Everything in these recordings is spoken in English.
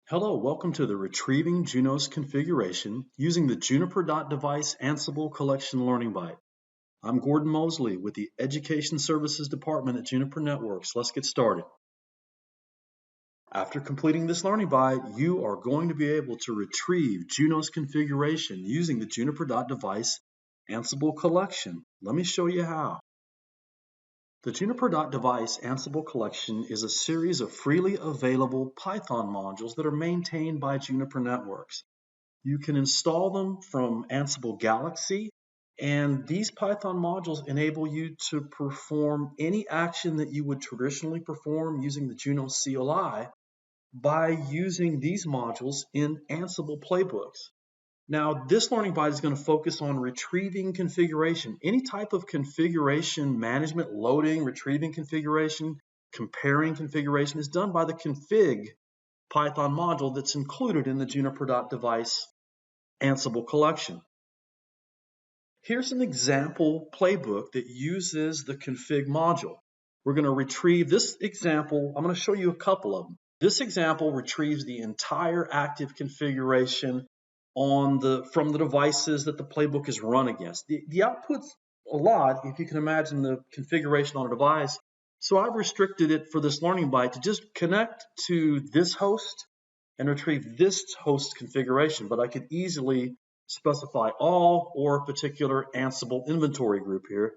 Hello, welcome to the Retrieving Junos Configuration Using the Juniper.device Ansible Collection Learning Byte. I'm Gordon Mosley with the Education Services Department at Juniper Networks. Let's get started. After completing this learning byte, you are going to be able to retrieve Junos configuration using the Juniper.device Ansible Collection. Let me show you how. The Juniper.device Ansible Collection is a series of freely available Python modules that are maintained by Juniper Networks. You can install them from Ansible Galaxy, and these Python modules enable you to perform any action that you would traditionally perform using the Junos CLI by using these modules in Ansible playbooks. Now, this learning byte is going to focus on retrieving configuration. Any type of configuration management, loading, retrieving configuration, comparing configuration is done by the config Python module that's included in the Juniper.device Ansible collection. Here's an example playbook that uses the config module. We're going to retrieve this example. I'm going to show you a couple of them. This example retrieves the entire active configuration from the devices that the playbook is run against. The output's a lot, if you can imagine the configuration on a device. So I've restricted it for this learning byte to just connect to this host and retrieve this host configuration, but I could easily specify all or a particular Ansible inventory group here.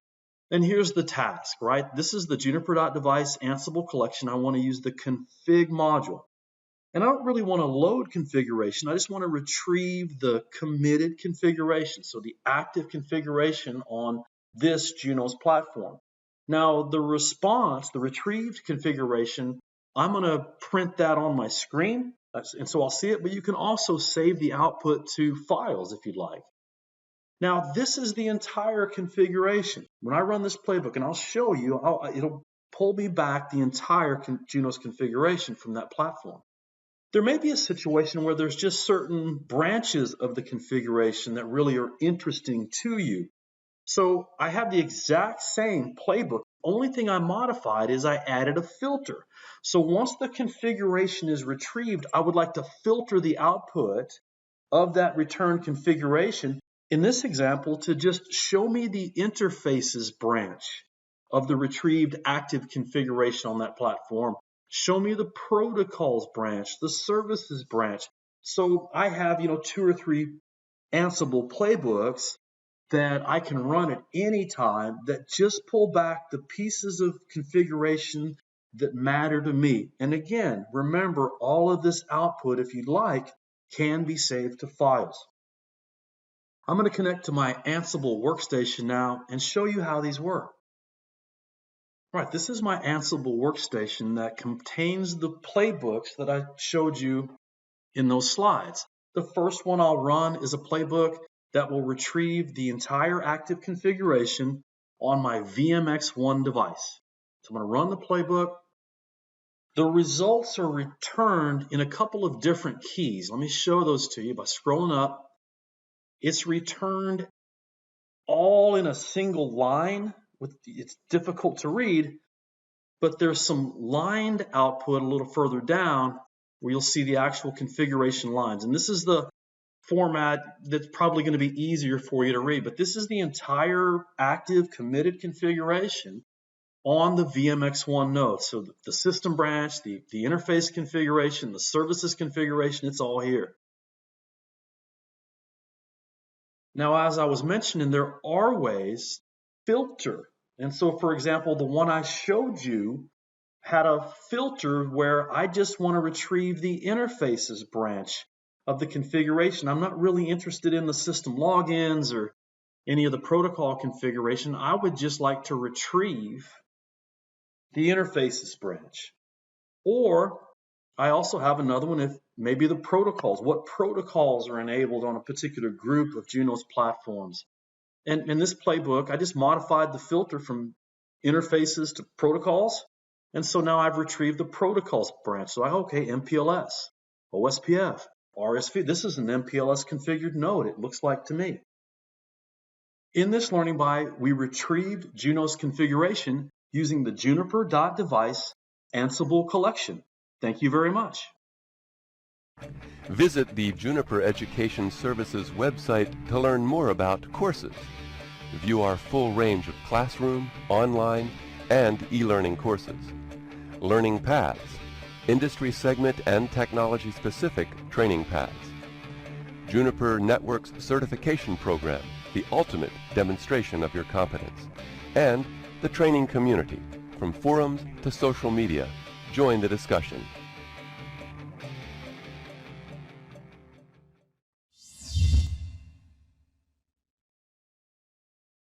And here's the task, right? This is the Juniper.device Ansible collection. I want to use the config module. And I don't really want to load configuration. I just want to retrieve the committed configuration, so the active configuration on this Junos platform. Now, the response, the retrieved configuration, I'm going to print that on my screen, and so I'll see it, but you can also save the output to files if you'd like. Now, this is the entire configuration. When I run this playbook, and I'll show you, it'll pull me back the entire Junos configuration from that platform. There may be a situation where there's just certain branches of the configuration that really are interesting to you. So I have the exact same playbook. Only thing I modified is I added a filter. So once the configuration is retrieved, I would like to filter the output of that return configuration, in this example, to just show me the interfaces branch of the retrieved active configuration on that platform. Show me the protocols branch, the services branch. So I have, 2 or 3 Ansible playbooks that I can run at any time that just pull back the pieces of configuration that matter to me. And again, remember, all of this output, if you'd like, can be saved to files. I'm going to connect to my Ansible workstation now and show you how these work. Right, this is my Ansible workstation that contains the playbooks that I showed you in those slides. The first one I'll run is a playbook that will retrieve the entire active configuration on my VMX1 device. So I'm going to run the playbook. The results are returned in a couple of different keys. Let me show those to you by scrolling up. It's returned all in a single line. It's difficult to read, but there's some lined output a little further down where you'll see the actual configuration lines. And this is the format that's probably going to be easier for you to read, but this is the entire active committed configuration on the VMX1 node. So the system branch, the interface configuration, the services configuration, it's all here. Now, as I was mentioning, there are ways to filter. And so, for example, the one I showed you had a filter where I just want to retrieve the interfaces branch of the configuration. I'm not really interested in the system logins or any of the protocol configuration. I would just like to retrieve the interfaces branch. Or I also have another one if maybe the protocols, what protocols are enabled on a particular group of Junos platforms. And in this playbook, I just modified the filter from interfaces to protocols. And so now I've retrieved the protocols branch. So okay, MPLS, OSPF, RSV. This is an MPLS configured node, it looks like to me. In this learning byte, we retrieved Junos configuration using the Juniper.device Ansible collection. Thank you very much. Visit the Juniper Education Services website to learn more about courses. View our full range of classroom, online, and e-learning courses. Learning paths, industry segment and technology-specific training paths. Juniper Network's certification program, the ultimate demonstration of your competence. And the training community, from forums to social media. Join the discussion.